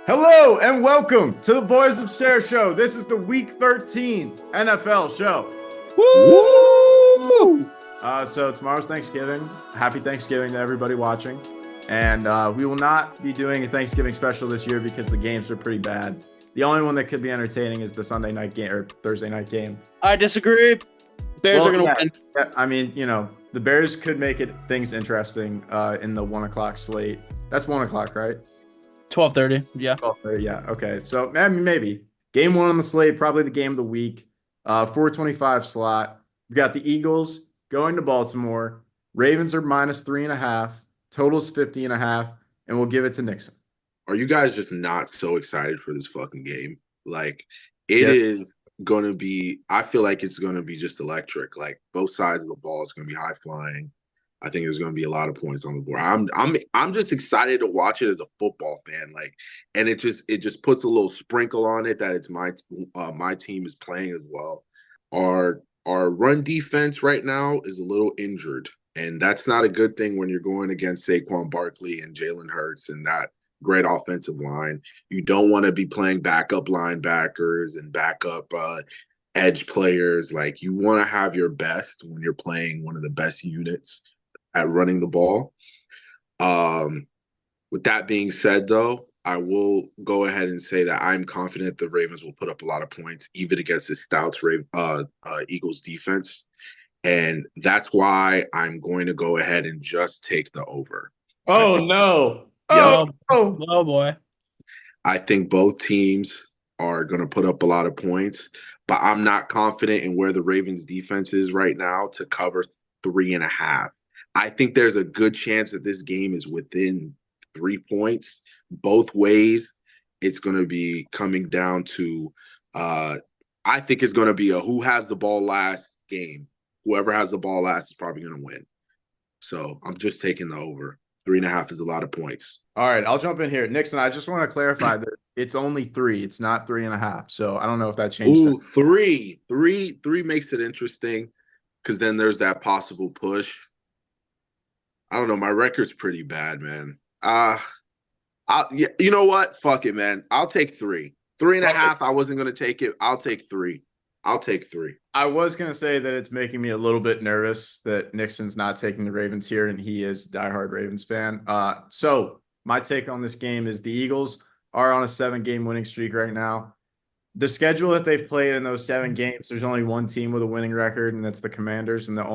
Hello and welcome to the Boys Upstairs Show. This is the Week 13 NFL show. Woo! So tomorrow's Thanksgiving. Happy Thanksgiving to everybody watching. And we will not be doing a Thanksgiving special this year because the games are pretty bad. The only one that could be entertaining is the Sunday night game or Thursday night game. I disagree. Bears are going to win. Yeah, I mean, the Bears could make things interesting in the 1 o'clock slate. That's 1 o'clock, right? 12:30. Yeah. 12:30, yeah. Okay. So maybe game one on the slate, probably the game of the week. 425 slot. We got the Eagles going to Baltimore. Ravens are -3.5. Total's 50.5, and we'll give it to Nickson. Are you guys just not so excited for this fucking game? Like, it is going to be, I feel like it's going to be just electric. Like, both sides of the ball is going to be high flying. I think there's going to be a lot of points on the board. I'm just excited to watch it as a football fan. Like, and it just puts a little sprinkle on it that it's my team is playing as well. Our run defense right now is a little injured, and that's not a good thing when you're going against Saquon Barkley and Jalen Hurts and that great offensive line. You don't want to be playing backup linebackers and backup edge players. Like, you want to have your best when you're playing one of the best units at running the ball. With that being said, though, I will go ahead and say that I'm confident the Ravens will put up a lot of points, even against the stout Eagles defense. And that's why I'm going to go ahead and just take the over. No. Oh boy. I think both teams are going to put up a lot of points, but I'm not confident in where the Ravens defense is right now to cover 3.5. I think there's a good chance that this game is within 3 points. Both ways, it's going to be coming down to, I think it's going to be a who has the ball last game. Whoever has the ball last is probably going to win. So I'm just taking the over. 3.5 is a lot of points. All right, I'll jump in here. Nickson, I just want to clarify that it's only 3. It's not 3.5. So I don't know if that changes. Ooh, three makes it interesting because then there's that possible push. I don't know. My record's pretty bad, man. Yeah, you know what? Fuck it, man. I'll take 3. 3.5. I wasn't going to take it. I'll take 3. I was going to say that it's making me a little bit nervous that Nickson's not taking the Ravens here, and he is a diehard Ravens fan. So my take on this game is the Eagles are on a 7-game winning streak right now. The schedule that they've played in those 7 games, there's only one team with a winning record, and that's the Commanders, and that's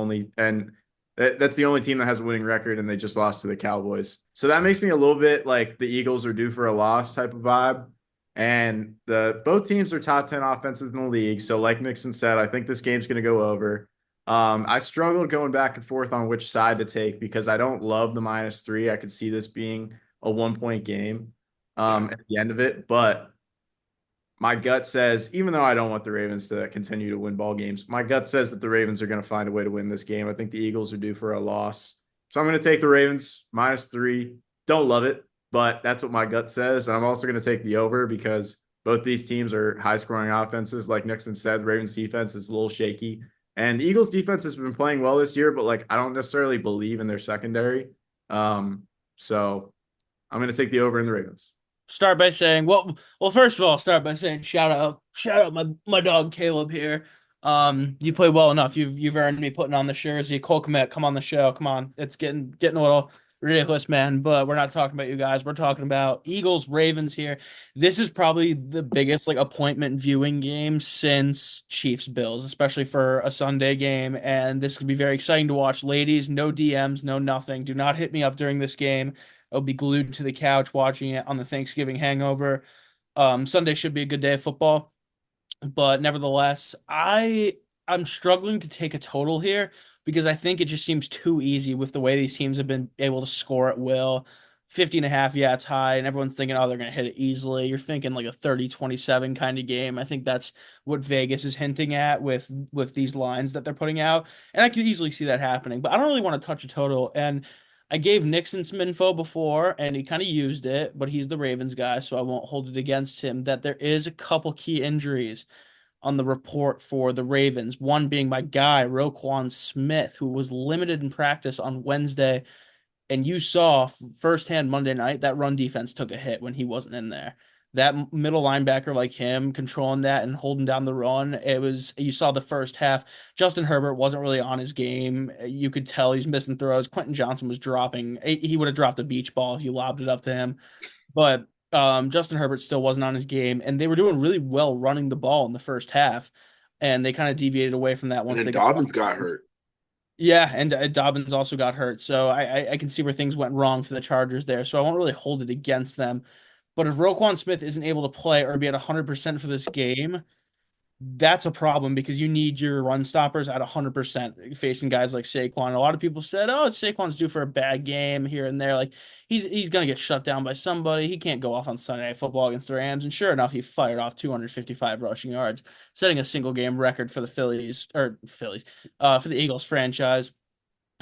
the only team that has a winning record, and they just lost to the Cowboys. So that makes me a little bit like the Eagles are due for a loss type of vibe. And both teams are top 10 offenses in the league. So like Nickson said, I think this game's going to go over. I struggled going back and forth on which side to take because I don't love the -3. I could see this being a 1-point game at the end of it. But my gut says, even though I don't want the Ravens to continue to win ball games, my gut says that the Ravens are going to find a way to win this game. I think the Eagles are due for a loss. So I'm going to take the Ravens -3. Don't love it, but that's what my gut says. And I'm also going to take the over because both these teams are high-scoring offenses. Like Nickson said, the Ravens defense is a little shaky. And the Eagles defense has been playing well this year, but I don't necessarily believe in their secondary. So I'm going to take the over in the Ravens. Start by saying, first of all, shout out my dog Caleb here. You play well enough. You've earned me putting on the jersey. Cole Kmet, come on the show. Come on. It's getting a little ridiculous, man, but we're not talking about you guys. We're talking about Eagles, Ravens here. This is probably the biggest appointment viewing game since Chiefs Bills, especially for a Sunday game, and this could be very exciting to watch. Ladies, no DMs, no nothing. Do not hit me up during this game. I'll be glued to the couch watching it on the Thanksgiving hangover. Sunday should be a good day of football, but nevertheless, I'm struggling to take a total here because I think it just seems too easy with the way these teams have been able to score at will. 50.5, yeah, it's high, and everyone's thinking, oh, they're going to hit it easily. You're thinking like a 30-27 kind of game. I think that's what Vegas is hinting at with these lines that they're putting out, and I could easily see that happening, but I don't really want to touch a total, and I gave Nickson some info before, and he kind of used it, but he's the Ravens guy, so I won't hold it against him, that there is a couple key injuries on the report for the Ravens, one being my guy, Roquan Smith, who was limited in practice on Wednesday, and you saw firsthand Monday night that run defense took a hit when he wasn't in there. that middle linebacker like him controlling that and holding down the run. You saw the first half. Justin Herbert wasn't really on his game. You could tell he's missing throws. Quentin Johnson was dropping. He would have dropped a beach ball if you lobbed it up to him. But Justin Herbert still wasn't on his game, and they were doing really well running the ball in the first half, and they kind of deviated away from that And once then they Dobbins got hurt. Yeah, and Dobbins also got hurt, so I can see where things went wrong for the Chargers there. So I won't really hold it against them. But if Roquan Smith isn't able to play or be at 100% for this game, that's a problem because you need your run stoppers at 100% facing guys like Saquon. A lot of people said, "Oh, Saquon's due for a bad game here and there. Like he's gonna get shut down by somebody. He can't go off on Sunday Night Football against the Rams." And sure enough, he fired off 255 rushing yards, setting a single game record for the for the Eagles franchise.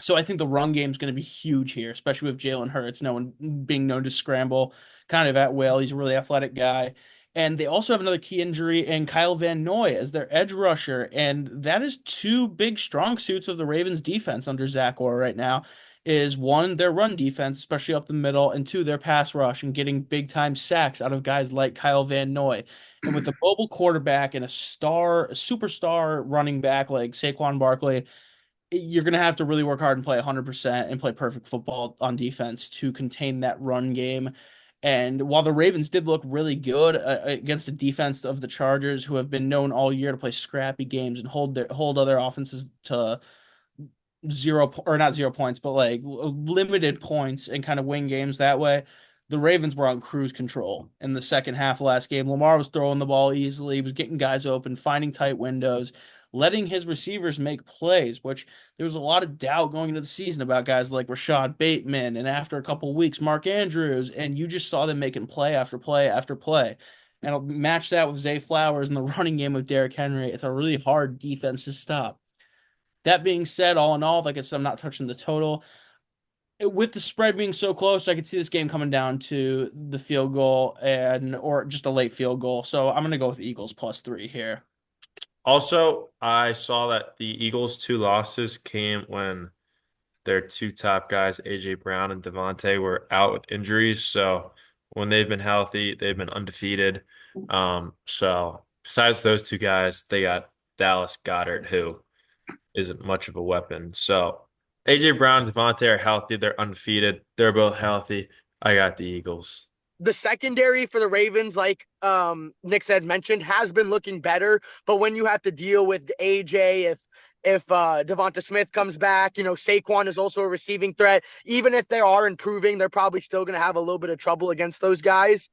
So I think the run game is going to be huge here, especially with Jalen Hurts, no one being known to scramble kind of at will. He's a really athletic guy. And they also have another key injury in Kyle Van Noy as their edge rusher. And that is two big strong suits of the Ravens defense under Zach Orr right now. Is one, their run defense, especially up the middle, and two, their pass rush and getting big time sacks out of guys like Kyle Van Noy. And with the mobile quarterback and a superstar running back like Saquon Barkley, you're going to have to really work hard and play 100% and play perfect football on defense to contain that run game. And while the Ravens did look really good against the defense of the Chargers, who have been known all year to play scrappy games and hold other offenses to not 0 points, but like limited points and kind of win games that way, the Ravens were on cruise control in the second half of last game. Lamar was throwing the ball easily, he was getting guys open, finding tight windows, letting his receivers make plays, which there was a lot of doubt going into the season about guys like Rashad Bateman and after a couple weeks, Mark Andrews, and you just saw them making play after play after play. And I'll match that with Zay Flowers and the running game with Derrick Henry. It's a really hard defense to stop. That being said, all in all, like I said, I'm not touching the total. With the spread being so close, I could see this game coming down to the field goal or just a late field goal. So I'm going to go with Eagles +3 here. Also, I saw that the Eagles' two losses came when their two top guys, A.J. Brown and Devontae, were out with injuries. So when they've been healthy, they've been undefeated. So besides those two guys, they got Dallas Goedert, who isn't much of a weapon. So A.J. Brown and Devontae are healthy. They're undefeated. They're both healthy. I got the Eagles. The secondary for the Ravens, like Nick said, mentioned, has been looking better. But when you have to deal with AJ, if Devonta Smith comes back, Saquon is also a receiving threat. Even if they are improving, they're probably still going to have a little bit of trouble against those guys.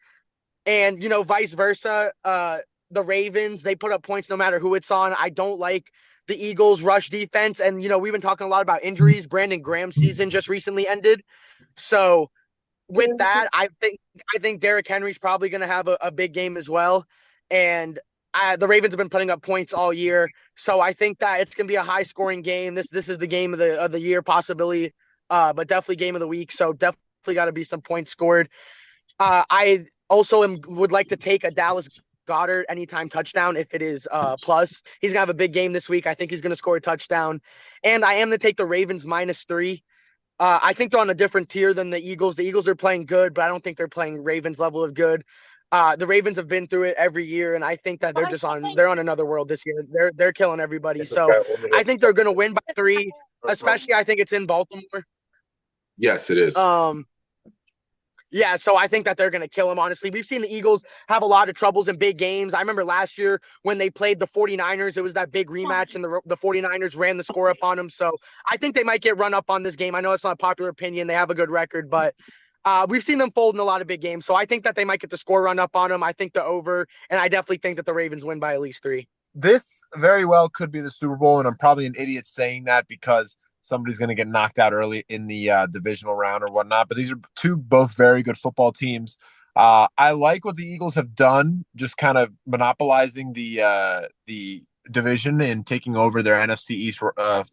And, vice versa, the Ravens, they put up points no matter who it's on. I don't like the Eagles' rush defense. And, we've been talking a lot about injuries. Brandon Graham's season just recently ended. So with that, I think Derrick Henry's probably going to have a big game as well. And the Ravens have been putting up points all year. So I think that it's going to be a high-scoring game. This is the game of the year, possibly, but definitely game of the week. So definitely got to be some points scored. I also would like to take a Dallas Goedert anytime touchdown if it is plus. He's going to have a big game this week. I think he's going to score a touchdown. And I am going to take the Ravens -3. I think they're on a different tier than the Eagles. The Eagles are playing good, but I don't think they're playing Ravens level of good. The Ravens have been through it every year, and I think that they're on another world this year. They're killing everybody. So I think they're going to win by 3, especially I think it's in Baltimore. Yes, it is. Yeah, so I think that they're going to kill him, honestly. We've seen the Eagles have a lot of troubles in big games. I remember last year when they played the 49ers, it was that big rematch, and the 49ers ran the score up on them. So I think they might get run up on this game. I know it's not a popular opinion. They have a good record, but we've seen them fold in a lot of big games. So I think that they might get the score run up on them. I think the over, and I definitely think that the Ravens win by at least 3. This very well could be the Super Bowl, and I'm probably an idiot saying that because somebody's going to get knocked out early in the divisional round or whatnot. But these are both very good football teams. I like what the Eagles have done, just kind of monopolizing the division and taking over their NFC East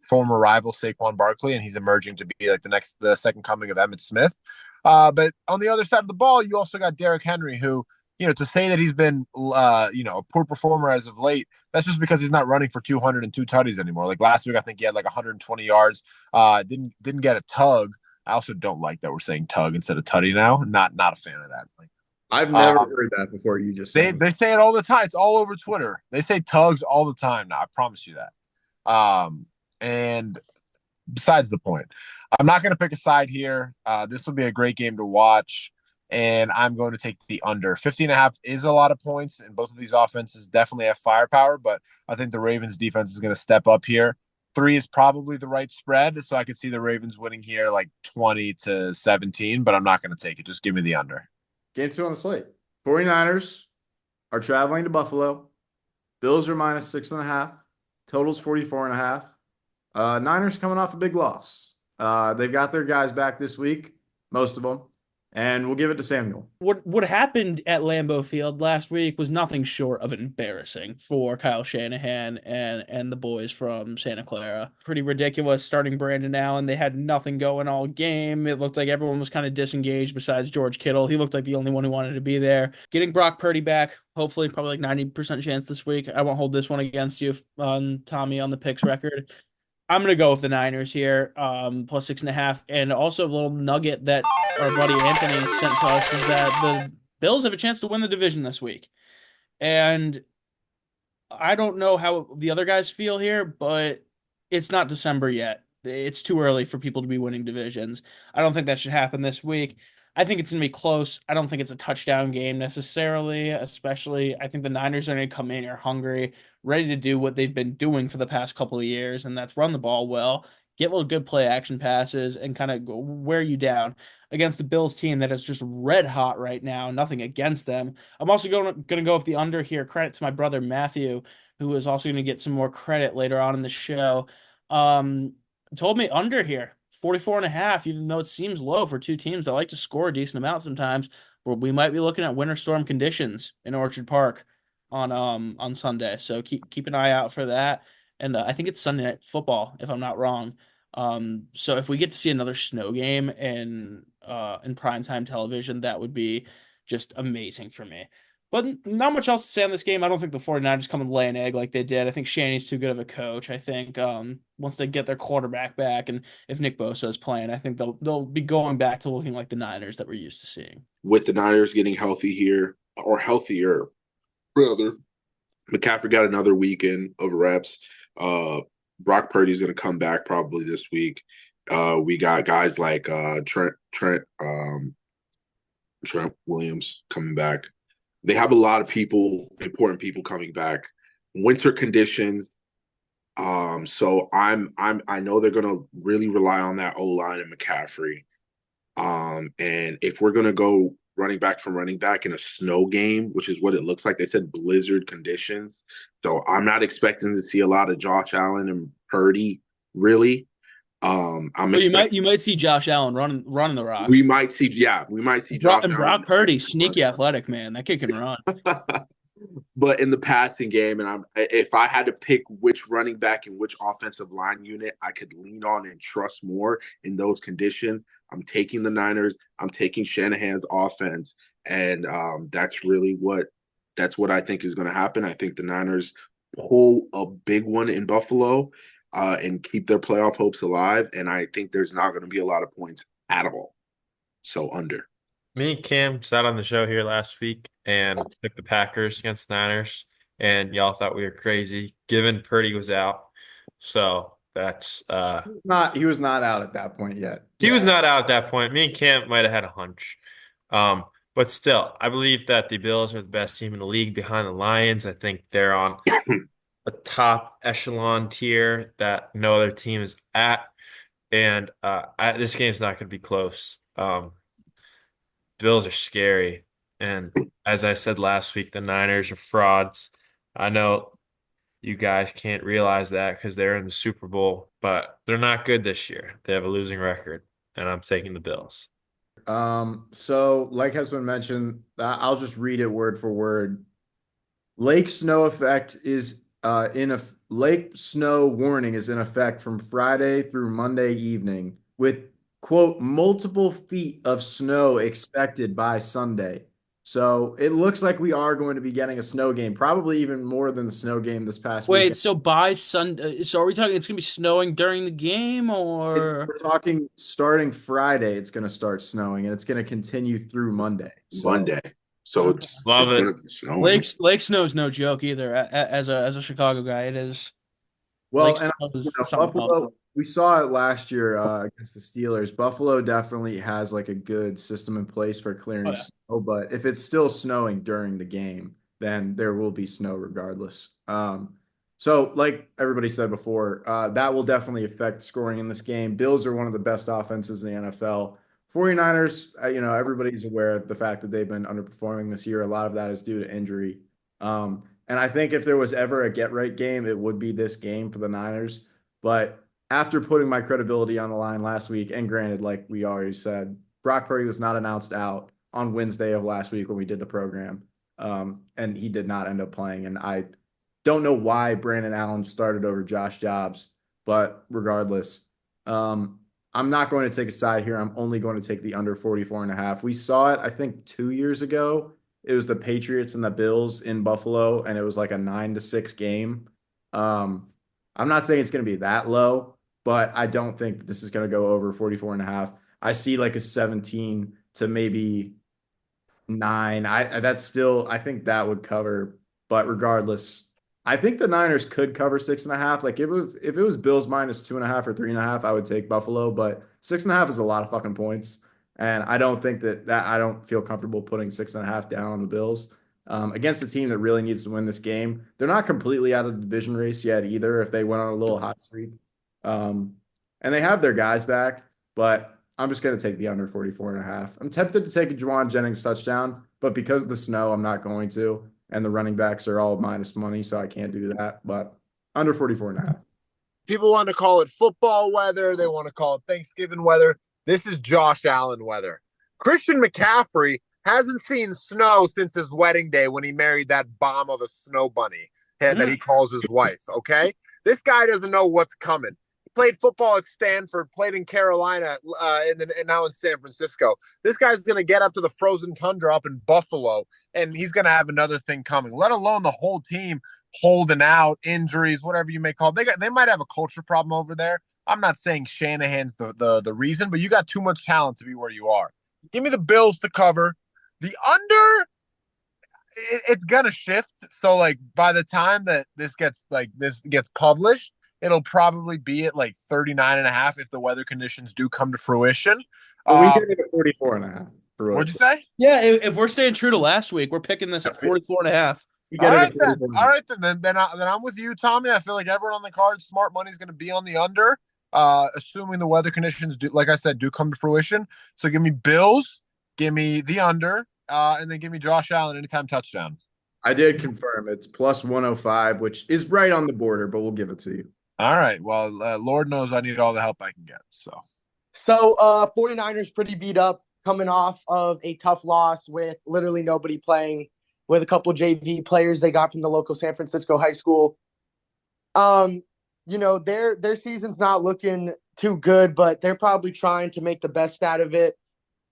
former rival Saquon Barkley, and he's emerging to be like the second coming of Emmitt Smith. But on the other side of the ball, you also got Derrick Henry, who, to say that he's been, a poor performer as of late, that's just because he's not running for 202 tutties anymore. Like last week, I think he had like 120 yards. Didn't get a tug. I also don't like that we're saying tug instead of tutty now. Not a fan of that. I've never heard that before. You just They said say it all the time. It's all over Twitter. They say Tugs all the time now. I promise you that. And besides the point, I'm not going to pick a side here. This will be a great game to watch, and I'm going to take the under. 50.5 is a lot of points, and both of these offenses definitely have firepower, but I think the Ravens defense is going to step up here. 3 is probably the right spread, so I could see the Ravens winning here like 20-17, but I'm not going to take it. Just give me the under. game 2 on the slate. 49ers are traveling to Buffalo. Bills are -6.5. Totals 44.5. Niners coming off a big loss. They've got their guys back this week, most of them, and we'll give it to Samuel. What happened at Lambeau Field last week was nothing short of embarrassing for Kyle Shanahan and the boys from Santa Clara. Pretty ridiculous starting Brandon Allen. They had nothing going all game. It looked like everyone was kind of disengaged besides George Kittle. He looked like the only one who wanted to be there. Getting Brock Purdy back, hopefully probably like 90% chance this week. I won't hold this one against you, Tommy, on the picks record. I'm going to go with the Niners here, plus 6.5. And also a little nugget that our buddy Anthony sent to us is that the Bills have a chance to win the division this week. And I don't know how the other guys feel here, but it's not December yet. It's too early for people to be winning divisions. I don't think that should happen this week. I think it's going to be close. I don't think it's a touchdown game necessarily, especially I think the Niners are going to come in here hungry, ready to do what they've been doing for the past couple of years, and that's run the ball well, get little good play action passes, and kind of wear you down against the Bills team that is just red hot right now. Nothing against them. I'm also going to go with the under here. Credit to my brother Matthew, who is also going to get some more credit later on in the show. Told me under here. 44.5, even though it seems low for two teams that like to score a decent amount sometimes. Where we might be looking at winter storm conditions in Orchard Park on Sunday. So keep an eye out for that. And I think it's Sunday Night Football, if I'm not wrong. So if we get to see another snow game in primetime television, that would be just amazing for me. But not much else to say on this game. I don't think the 49ers come and lay an egg like they did. I think Shanny's too good of a coach. I think once they get their quarterback back and if Nick Bosa is playing, I think they'll be going back to looking like the Niners that we're used to seeing. With the Niners getting healthy here, or healthier, rather, McCaffrey got another weekend of reps. Brock Purdy's going to come back probably this week. We got guys like Trent Williams coming back. They have a lot of important people coming back. Winter conditions. So I know they're gonna really rely on that O-line and McCaffrey. And if we're gonna go running back in a snow game, which is what it looks like, they said blizzard conditions. So I'm not expecting to see a lot of Josh Allen and Purdy, really. You might see Josh Allen running the rock. We might see Josh Allen. And Brock Purdy, sneaky athletic, man. That kid can run. But in the passing game, and if I had to pick which running back and which offensive line unit I could lean on and trust more in those conditions, I'm taking the Niners. I'm taking Shanahan's offense, and that's what I think is going to happen. I think the Niners pull a big one in Buffalo. And keep their playoff hopes alive. And I think there's not going to be a lot of points at all. So under. Me and Cam sat on the show here last week and took the Packers against the Niners. And y'all thought we were crazy, given Purdy was out. So that's he was not out at that point yet. He was not out at that point. Me and Cam might have had a hunch. But still, I believe that the Bills are the best team in the league behind the Lions. I think they're on a top echelon tier that no other team is at. And this game's not going to be close. The Bills are scary. And as I said last week, the Niners are frauds. I know you guys can't realize that because they're in the Super Bowl, but they're not good this year. They have a losing record, and I'm taking the Bills. So like has been mentioned, I'll just read it word for word. Lake snow effect is lake snow warning is in effect from Friday through Monday evening with, quote, multiple feet of snow expected by Sunday. So it looks like we are going to be getting a snow game, probably even more than the snow game this past week. Wait, so by Sunday, so are we talking it's going to be snowing during the game, or? We're talking starting Friday, it's going to start snowing and it's going to continue through Monday. Monday. So Okay. Love it's it. gonna be snowing. Lake snow's no joke either. As a Chicago guy, it is. Well, Lake and snow is something else. Buffalo, we saw it last year against the Steelers. Buffalo definitely has like a good system in place for Oh clearing yeah. snow, but if it's still snowing during the game, then there will be snow regardless. So like everybody said before, that will definitely affect scoring in this game. Bills are one of the best offenses in the NFL. 49ers, everybody's aware of the fact that they've been underperforming this year. A lot of that is due to injury. And I think if there was ever a get right game, it would be this game for the Niners. But after putting my credibility on the line last week, and granted, like we already said, Brock Purdy was not announced out on Wednesday of last week when we did the program. And he did not end up playing. And I don't know why Brandon Allen started over Josh Jobs, but regardless, I'm not going to take a side here. I'm only going to take the under 44.5. We saw it, I think, 2 years ago. It was the Patriots and the Bills in Buffalo, and it was like a 9-6 game. I'm not saying it's going to be that low, but I don't think that this is going to go over 44.5. I see like a 17 to maybe 9. I think that would cover, but regardless, I think the Niners could cover 6.5. Like if it was Bills minus 2.5 or 3.5, I would take Buffalo, but 6.5 is a lot of fucking points. And I don't think that I don't feel comfortable putting 6.5 down on the Bills against a team that really needs to win this game. They're not completely out of the division race yet either. If they went on a little hot streak, and they have their guys back, but I'm just going to take the under 44.5. I'm tempted to take a Juwan Jennings touchdown, but because of the snow, I'm not going to. And the running backs are all minus money, so I can't do that. But under 44.5. People want to call it football weather. They want to call it Thanksgiving weather. This is Josh Allen weather. Christian McCaffrey hasn't seen snow since his wedding day when he married that bomb of a snow bunny that he calls his wife. Okay. This guy doesn't know what's coming. He played football at Stanford, played in Carolina, and now in San Francisco. This guy's going to get up to the frozen tundra up in Buffalo, and he's going to have another thing coming, let alone the whole team holding out, injuries, whatever you may call it. They might have a culture problem over there. I'm not saying Shanahan's the reason, but you got too much talent to be where you are. Give me the Bills to cover. The under, it's gonna shift. So like by the time that this gets published, it'll probably be at like 39.5 if the weather conditions do come to fruition. But we did it at 44.5. What'd you say? Yeah, if we're staying true to last week, we're picking this at 44.5. All right then. All right then I'm with you, Tommy. I feel like everyone on the card, smart money is going to be on the under, assuming the weather conditions do, like I said, do come to fruition. So give me Bills, give me the under, and then give me Josh Allen anytime touchdown. I did confirm it's plus 105, which is right on the border, but we'll give it to you. All right. Well, Lord knows I need all the help I can get. So 49ers pretty beat up, coming off of a tough loss with literally nobody playing, with a couple JV players they got from the local San Francisco high school. Their season's not looking too good, but they're probably trying to make the best out of it.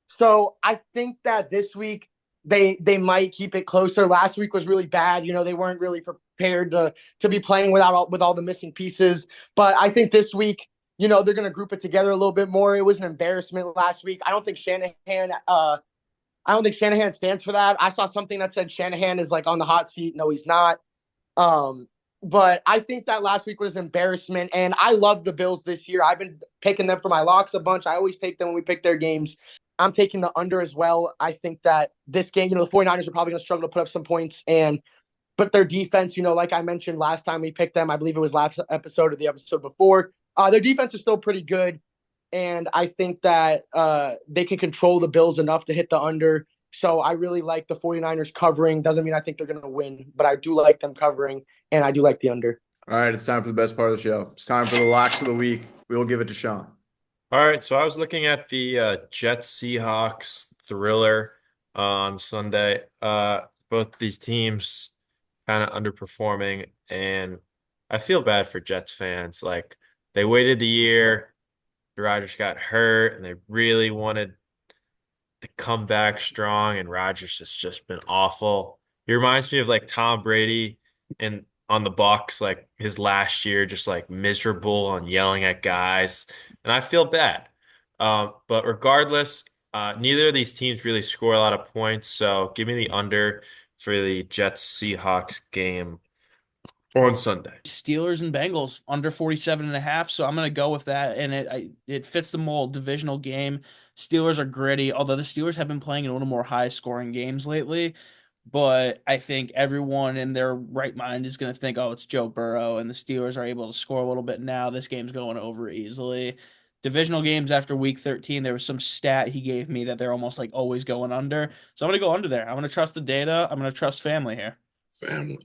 So I think that this week they might keep it closer. Last week was really bad. They weren't really prepared to be playing with all the missing pieces. But I think this week, they're going to group it together a little bit more. It was an embarrassment last week. I don't think Shanahan stands for that. I saw something that said Shanahan is like on the hot seat. No, he's not. But I think that last week was an embarrassment, and I love the Bills this year. I've been picking them for my locks a bunch. I always take them when we pick their games. I'm taking the under as well. I think that this game, the 49ers are probably going to struggle to put up some points, but their defense, like I mentioned last time we picked them, I believe it was last episode or the episode before, their defense is still pretty good. And I think that they can control the Bills enough to hit the under. So I really like the 49ers covering. Doesn't mean I think they're going to win, but I do like them covering, and I do like the under. All right, it's time for the best part of the show. It's time for the locks of the week. We will give it to Sean. All right, so I was looking at the Jets-Seahawks thriller on Sunday. Both these teams kind of underperforming, and I feel bad for Jets fans. Like, they waited the year, Rodgers got hurt, and they really wanted to come back strong, and Rodgers has just been awful. He reminds me of like Tom Brady and on the Bucs, like his last year, just like miserable and yelling at guys, and I feel bad. But regardless, Neither of these teams really score a lot of points, so give me the under for the Jets-Seahawks game on Sunday. Steelers and Bengals under 47.5. So I'm going to go with that. And it fits the mold. Divisional game. Steelers are gritty, although the Steelers have been playing in a little more high scoring games lately. But I think everyone in their right mind is going to think, oh, it's Joe Burrow, and the Steelers are able to score a little bit now. This game's going over easily. Divisional games after week 13, there was some stat he gave me that they're almost like always going under. So I'm going to go under there. I'm going to trust the data. I'm going to trust family here. Family.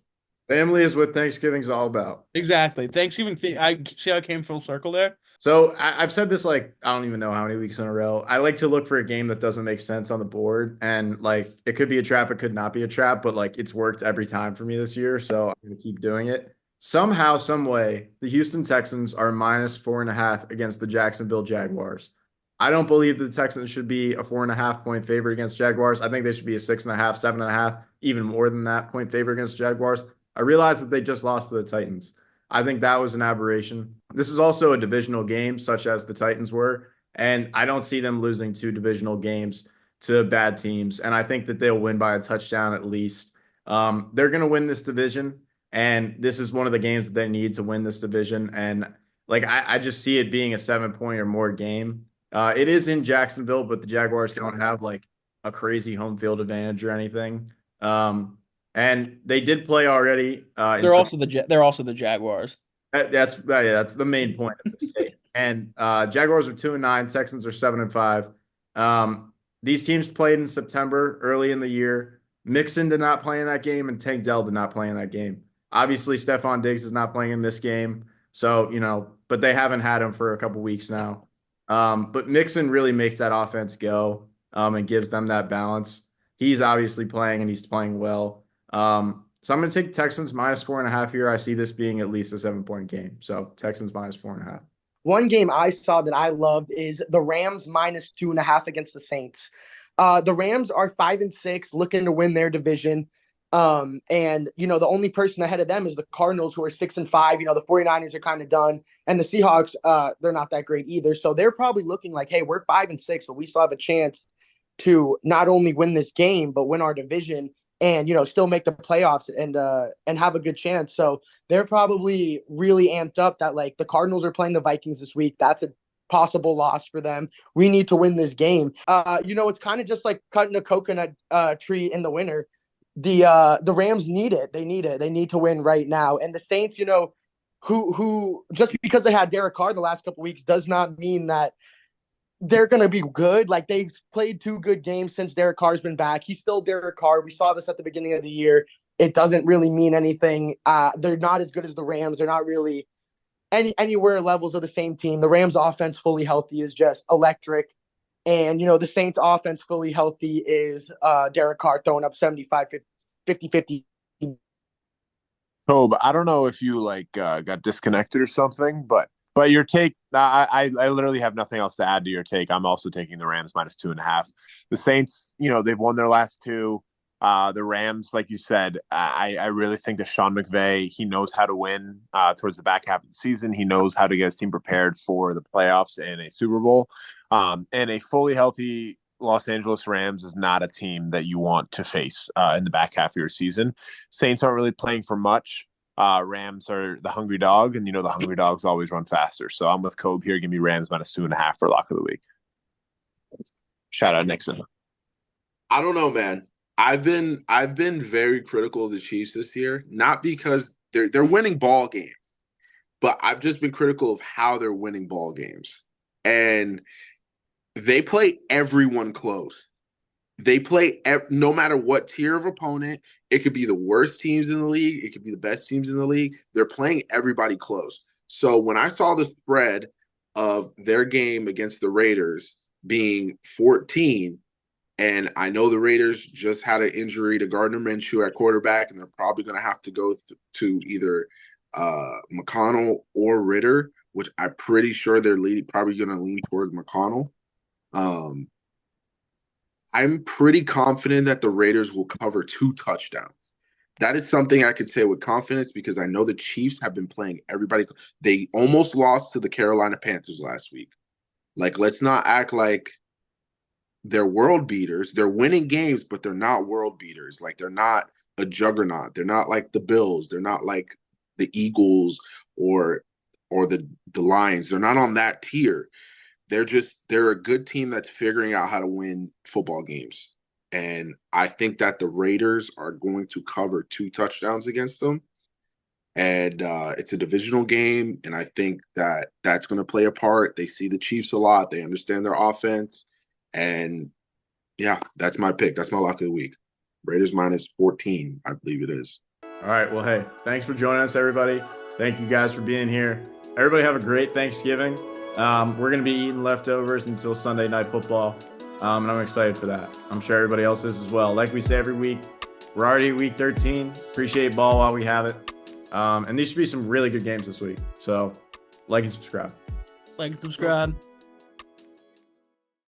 Family is what Thanksgiving's all about. Exactly. Thanksgiving. I see how I came full circle there. So I've said this like I don't even know how many weeks in a row. I like to look for a game that doesn't make sense on the board, and like it could be a trap, it could not be a trap, but like it's worked every time for me this year, so I'm gonna keep doing it. Somehow, some way, the Houston Texans are -4.5 against the Jacksonville Jaguars. I don't believe that the Texans should be a 4.5 point favorite against Jaguars. I think they should be a 6.5, 7.5, even more than that point favorite against Jaguars. I realize that they just lost to the Titans. I think that was an aberration. This is also a divisional game, such as the Titans were, and I don't see them losing two divisional games to bad teams. And I think that they'll win by a touchdown at least. They're going to win this division, and this is one of the games that they need to win this division. And like I just see it being a 7 point or more game. It is in Jacksonville, but the Jaguars don't have like a crazy home field advantage or anything. And they did play already. They're also the Jaguars. That's the main point of this take. And Jaguars are 2-9, Texans are 7-5. These teams played in September, early in the year. Nickson did not play in that game, and Tank Dell did not play in that game. Obviously, Stephon Diggs is not playing in this game, so but they haven't had him for a couple weeks now. But Nickson really makes that offense go and gives them that balance. He's obviously playing, and he's playing well. So I'm going to take Texans -4.5 here. I see this being at least a 7 point game. So Texans -4.5. One game I saw that I loved is the Rams -2.5 against the Saints. The Rams are 5-6, looking to win their division. And the only person ahead of them is the Cardinals, who are 6-5. The 49ers are kind of done, and the Seahawks, they're not that great either. So they're probably looking like, hey, we're 5-6, but we still have a chance to not only win this game, but win our division and, still make the playoffs and have a good chance. So they're probably really amped up that like the Cardinals are playing the Vikings this week. That's a possible loss for them. We need to win this game. It's kind of just like cutting a coconut tree in the winter. The Rams need it. They need it. They need to win right now. And the Saints, who just because they had Derek Carr the last couple weeks does not mean that they're going to be good. Like, they've played two good games since Derek Carr's been back. He's still Derek Carr. We saw this at the beginning of the year. It doesn't really mean anything. They're not as good as the Rams. They're not really anywhere levels of the same team. The Rams offense fully healthy is just electric. And, the Saints offense fully healthy is Derek Carr throwing up 75, 50. Coby, I don't know if you got disconnected or something, but your take, I literally have nothing else to add to your take. I'm also taking the Rams -2.5. The Saints, they've won their last two. The Rams, like you said, I really think that Sean McVay, he knows how to win towards the back half of the season. He knows how to get his team prepared for the playoffs and a Super Bowl. And a fully healthy Los Angeles Rams is not a team that you want to face in the back half of your season. Saints aren't really playing for much. Rams are the hungry dog, and the hungry dogs always run faster. So I'm with Coby here. Give me Rams -2.5 for lock of the week. Shout out Nickson. I don't know, man. I've been very critical of the Chiefs this year, not because they're winning ball games, but I've just been critical of how they're winning ball games. And they play everyone close. They play no matter what tier of opponent. It could be the worst teams in the league. It could be the best teams in the league. They're playing everybody close. So when I saw the spread of their game against the Raiders being 14, and I know the Raiders just had an injury to Gardner Minshew at quarterback, and they're probably going to have to go to either McConnell or Ritter, which I'm pretty sure they're probably going to lean towards McConnell. I'm pretty confident that the Raiders will cover 2 touchdowns. That is something I could say with confidence because I know the Chiefs have been playing everybody. They almost lost to the Carolina Panthers last week. Like, let's not act like they're world beaters. They're winning games, but they're not world beaters. Like, they're not a juggernaut. They're not like the Bills. They're not like the Eagles or the Lions. They're not on that tier. They're a good team that's figuring out how to win football games. And I think that the Raiders are going to cover 2 touchdowns against them. And it's a divisional game, and I think that that's going to play a part. They see the Chiefs a lot. They understand their offense. And, yeah, that's my pick. That's my lock of the week. Raiders minus 14, I believe it is. All right. Well, hey, thanks for joining us, everybody. Thank you guys for being here. Everybody have a great Thanksgiving. We're going to be eating leftovers until Sunday Night Football, and I'm excited for that. I'm sure everybody else is as well. Like we say every week, we're already week 13. Appreciate ball while we have it. And these should be some really good games this week. So like and subscribe. Like and subscribe.